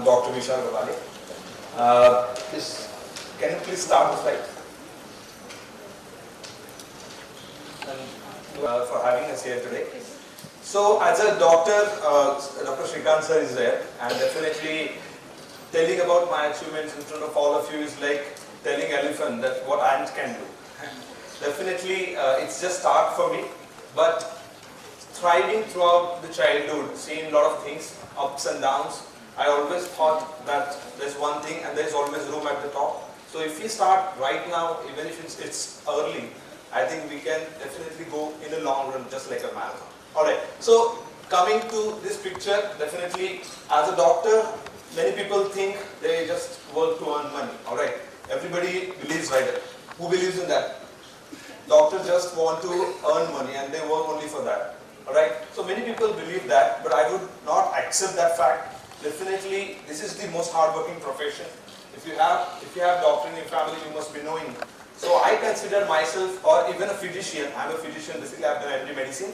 Dr. Vishal Gabale. Can you please start the slide? And for having us here today. So, as a doctor, Dr. Shrikant sir is there, and definitely telling about my achievements in front of all of you is like telling elephant that what ant can do. Definitely, it's just start for me, but thriving throughout the childhood, seeing a lot of things, ups and downs. I always thought that there's one thing and there's always room at the top. So if we start right now, even if it's early, I think we can definitely go in the long run, just like a marathon. Alright, so coming to this picture, definitely as a doctor, many people think they just work to earn money. Alright, everybody believes like that. Who believes in that? Doctors just want to earn money and they work only for that. Alright, so many people believe that, but I would not accept that fact. Definitely, this is the most hardworking profession. If you have doctor in your family, you must be knowing. So I consider myself, or even a physician, I'm a physician, basically I've done MD medicine.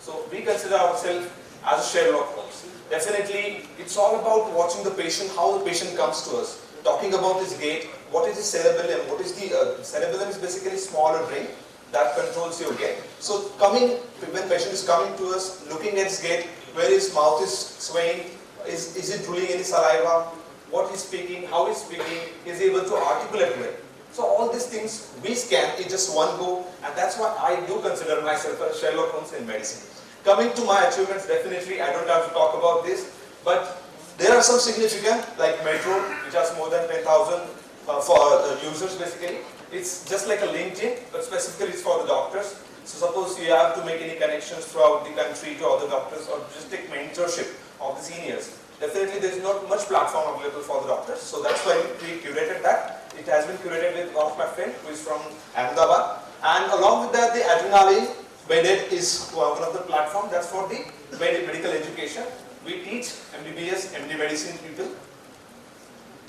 So we consider ourselves as a Sherlock Holmes. Definitely, it's all about watching the patient, how the patient comes to us. Talking about his gait, what is the cerebellum, what is the, cerebellum is basically smaller brain that controls your gait. So when patient is coming to us, looking at his gait, where his mouth is swaying, is it drooling any saliva, what he's speaking, how he's speaking, is he able to articulate well. So all these things we scan in just one go, and that's why I do consider myself a Sherlock Holmes in medicine. Coming to my achievements, definitely I don't have to talk about this, but there are some significant, like Metro, which has more than 10,000 for users basically. It's just like a LinkedIn, but specifically it's for the doctors. So suppose you have to make any connections throughout the country to other doctors, or just take mentorship of the seniors. Definitely there is not much platform available for the doctors, so that's why we curated that. It has been curated with one of my friends who is from Ahmedabad, and along with that the Adrenaline Bedded is one of the platforms that's for the medical education. We teach MBBS, MD medicine people.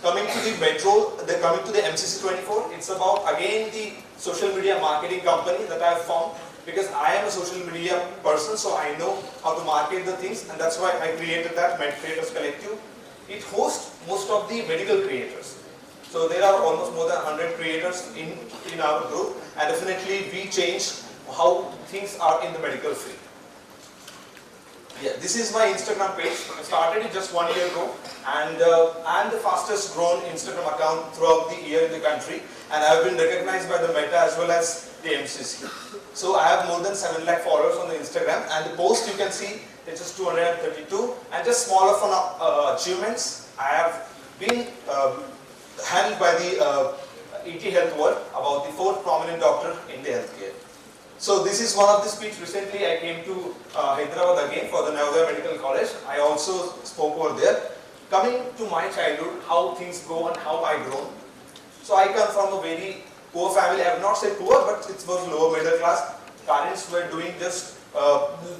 Coming to the Metro, coming to the MCC24, it's about again the social media marketing company that I have found, because I am a social media person, so I know how to market the things, and that's why I created that Med Creators Collective. It hosts most of the medical creators. So there are almost more than 100 creators in our group, and definitely we change how things are in the medical field. Yeah, this is my Instagram page. I started it just 1 year ago, and I'm the fastest grown Instagram account throughout the year in the country, and I've been recognized by the Meta as well as the MCC. So I have more than 7 lakh followers on the Instagram, and the post you can see it's just 232, and just smaller fun achievements. I have been handled by the ET Health World about the 4th prominent doctor in the healthcare. So this is one of the speech. Recently I came to Hyderabad again for the Navodaya Medical College. I also spoke over there. Coming to my childhood, how things go and how I grow. So I come from a very poor family. I have not said poor, but it was lower middle class. Parents were doing just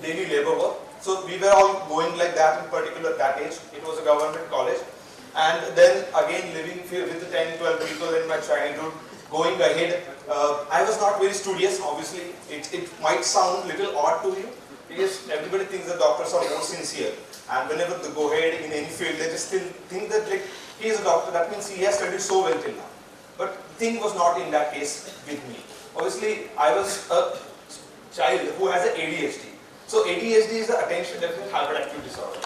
daily labor work. So we were all going like that in particular that age. It was a government college. And then again living with the 10, 12 people in my childhood, going ahead. I was not very studious, obviously. It might sound a little odd to you, because everybody thinks that doctors are more sincere. And whenever they go ahead in any field, they just still think that like, he is a doctor, that means he has studied so well till now. But the thing was not in that case with me. Obviously, I was a child who has an ADHD. So ADHD is the attention deficit hyperactivity disorder.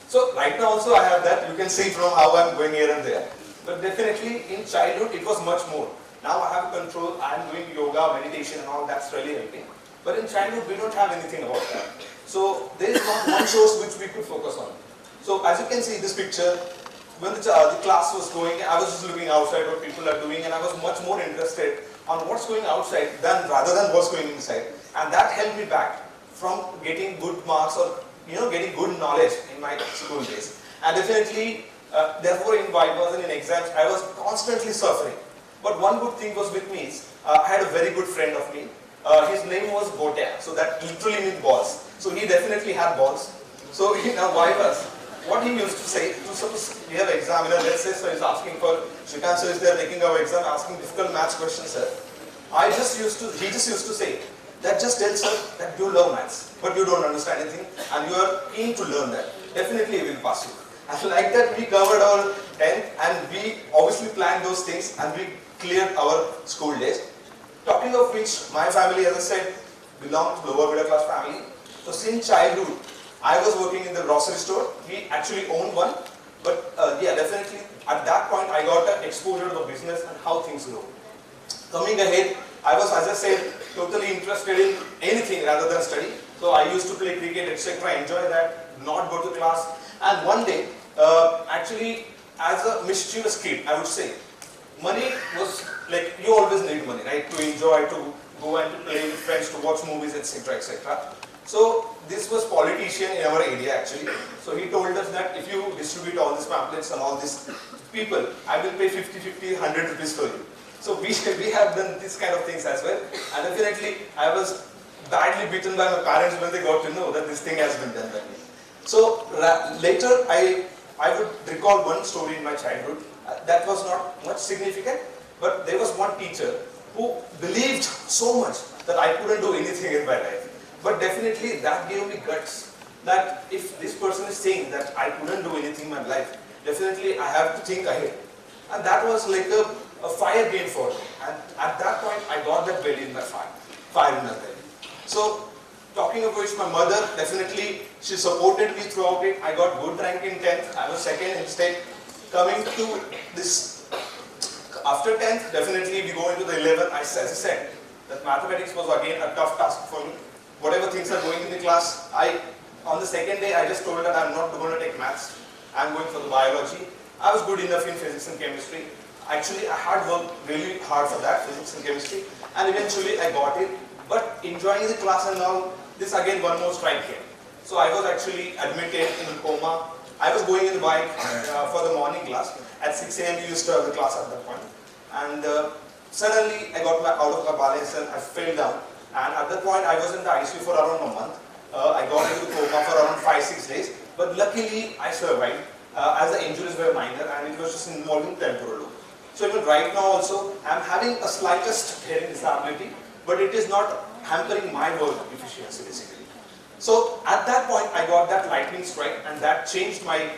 So right now also I have that. You can see from how I am going here and there. But definitely in childhood it was much more. Now I have control, I am doing yoga, meditation and all, that's really helping. But in childhood we don't have anything about that. So there is not one source which we could focus on. So as you can see in this picture, when the class was going, I was just looking outside what people are doing, and I was much more interested on what's going outside rather than what's going inside. And that held me back from getting good marks or getting good knowledge in my school days. And definitely, therefore in vivas and in exams, I was constantly suffering. But one good thing was with me is, I had a very good friend of me. His name was Botea, so that literally means balls. So he definitely had balls. So in our vivas, what he used to say, suppose we have an examiner, let's say sir is asking for, Shrikant sir is there taking our exam, asking difficult maths questions, sir. He just used to say, that just tells sir that you love maths, but you don't understand anything and you are keen to learn that. Definitely he will pass you. And like that, we covered our 10th, and we obviously planned those things, and we cleared our school days. Talking of which, my family, as I said, belonged to lower middle class family. So since childhood, I was working in the grocery store. We actually owned one, but yeah, definitely at that point, I got an exposure to the business and how things go. Coming ahead, I was, as I said, totally interested in anything rather than study. So I used to play cricket, etc., enjoy that, not go to class. And one day, actually, as a mischievous kid, I would say, money was like, you always need money, right? To enjoy, to go and to play with friends, to watch movies, etc., etc. So this was politician in our area actually. So he told us that if you distribute all these pamphlets and all these people, I will pay 50, 50, 100 rupees for you. So we have done this kind of things as well. And definitely I was badly beaten by my parents when they got to know that this thing has been done by me. So later I would recall one story in my childhood. That was not much significant, but there was one teacher who believed so much that I couldn't do anything in my life. But definitely that gave me guts, that if this person is saying that I couldn't do anything in my life, definitely I have to think ahead. And that was like a fire game for me. And at that point, I got that belly in my fire in my belly. So, talking of which, my mother, definitely, she supported me throughout it. I got good rank in 10th. I was second in state. Coming to this, after 10th, definitely we go into the 11th. As I said, that mathematics was again a tough task for me. Whatever things are going in the class, on the second day, I just told that I'm not going to take maths. I'm going for the biology. I was good enough in physics and chemistry. Actually, I had worked really hard for that, physics and chemistry, and eventually I got it. But enjoying the class and all, this again one more strike came. So I was actually admitted in coma. I was going in the bike for the morning class. At 6 a.m. we used to have the class at that point. And suddenly I got out of my balance and I fell down. And at that point I was in the ICU for around a month. I got into coma for around 5-6 days. But luckily I survived as the injuries were minor and it was just involving temporal lobe. So even right now also I'm having a slightest hearing disability, but it is not hampering my work efficiency basically. So at that point I got that lightning strike and that changed my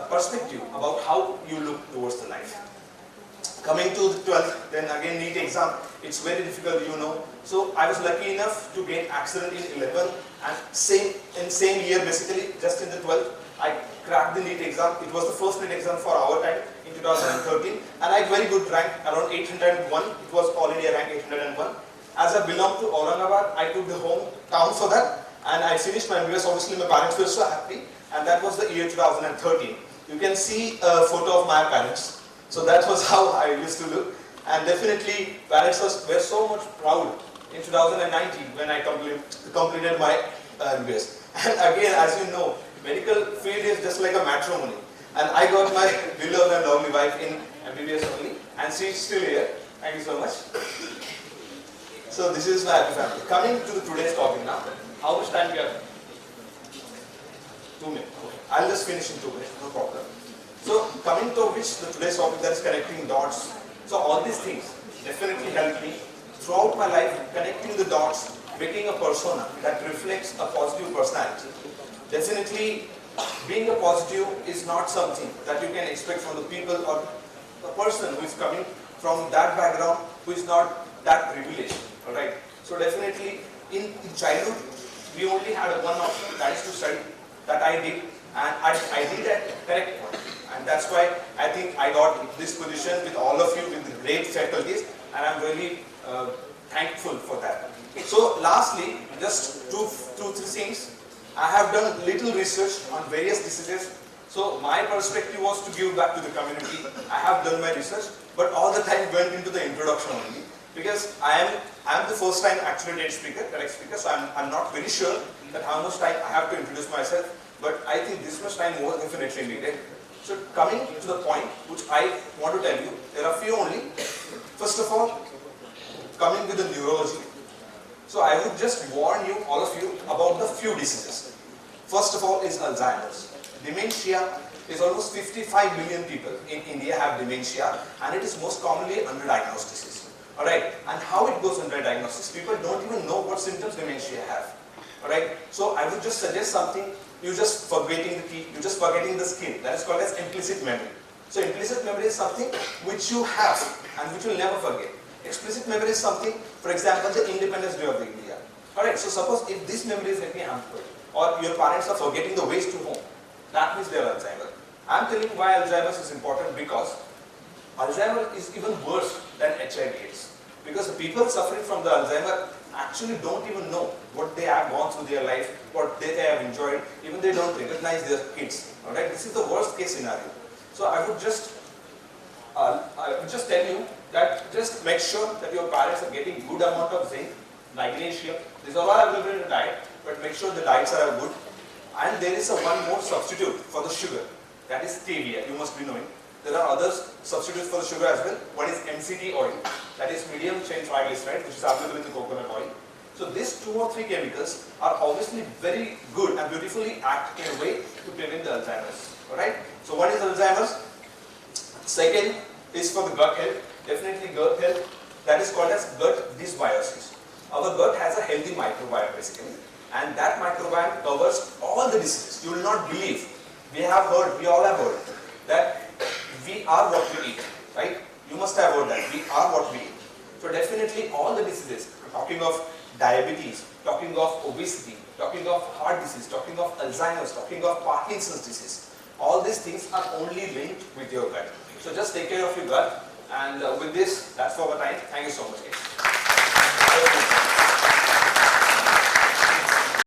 perspective about how you look towards the life. Coming to the 12th, then again NEET exam, it's very difficult, you know. So I was lucky enough to get accident in 11th and same year basically, just in the 12th, I cracked the NEET exam. It was the first NEET exam for our time in 2013 and I had very good rank, around 801. It was all India rank 801. As I belong to Aurangabad, I took the hometown for that and I finished my MBBS. Obviously my parents were so happy and that was the year 2013. You can see a photo of my parents. So that was how I used to look, and definitely parents were so much proud in 2019 when I completed my MBBS. And again, as you know, medical field is just like a matrimony, and I got my beloved and lovely wife in MBBS only, and she's still here. Thank you so much. So this is my happy family. Coming to the today's topic now. How much time we have? 2 minutes. Okay. I'll just finish in 2 minutes. No problem. So coming to which the today's topic, that is connecting dots. So all these things definitely helped me throughout my life, connecting the dots, making a persona that reflects a positive personality. Definitely being a positive is not something that you can expect from the people or a person who is coming from that background, who is not that privileged. Alright. So definitely in childhood we only had one option, that is to study. That I did, and I did at correct point. And that's why I think I got this position with all of you with great faculties, and I'm really thankful for that. So lastly, just two, three things. I have done little research on various diseases. So my perspective was to give back to the community. I have done my research, but all the time went into the introduction only. Because I am the first time actually TED speaker, correct speaker, so I'm not very sure that how much time I have to introduce myself, but I think this much time was definitely needed. So coming to the point which I want to tell you, there are few only. First of all, coming with the neurology. So I would just warn you, all of you, about the few diseases. First of all is Alzheimer's. Dementia is almost 55 million people in India have dementia, and it is most commonly underdiagnosed disease. Alright, and how it goes under diagnosis, people don't even know what symptoms dementia have. Alright, so I would just suggest something you're just forgetting the key, you're just forgetting the skin. That is called as implicit memory. So implicit memory is something which you have and which you'll never forget. Explicit memory is something, for example, the Independence Day of the India. Alright, so suppose if this memory is getting hampered, or your parents are forgetting the ways to home, that means they are Alzheimer. I'm telling you why Alzheimer's is important, because Alzheimer is even worse than HIV/AIDS. Because the people suffering from the Alzheimer actually don't even know what they have gone through their life, what they have enjoyed, even they don't recognize their kids. Alright, this is the worst case scenario. So I would just tell you that just make sure that your parents are getting good amount of zinc, magnesium. These are all available in the diet, but make sure the diets are good. And there is one more substitute for the sugar, that is stevia. You must be knowing. There are other substitutes for the sugar as well. One is MCT oil, that is medium chain triglyceride, which is available in the coconut oil. So these 2 or 3 chemicals are obviously very good and beautifully act in a way to prevent the Alzheimer's. Alright? So one is Alzheimer's. Second is for the gut health. Definitely gut health. That is called as gut dysbiosis. Our gut has a healthy microbiome basically, and that microbiome covers all the diseases. You will not believe. We all have heard that we are what we eat, right? You must have heard that. We are what we eat. So definitely all the diseases, talking of diabetes, talking of obesity, talking of heart disease, talking of Alzheimer's, talking of Parkinson's disease, all these things are only linked with your gut. So just take care of your gut, and with this, that's for our time. Thank you so much, guys.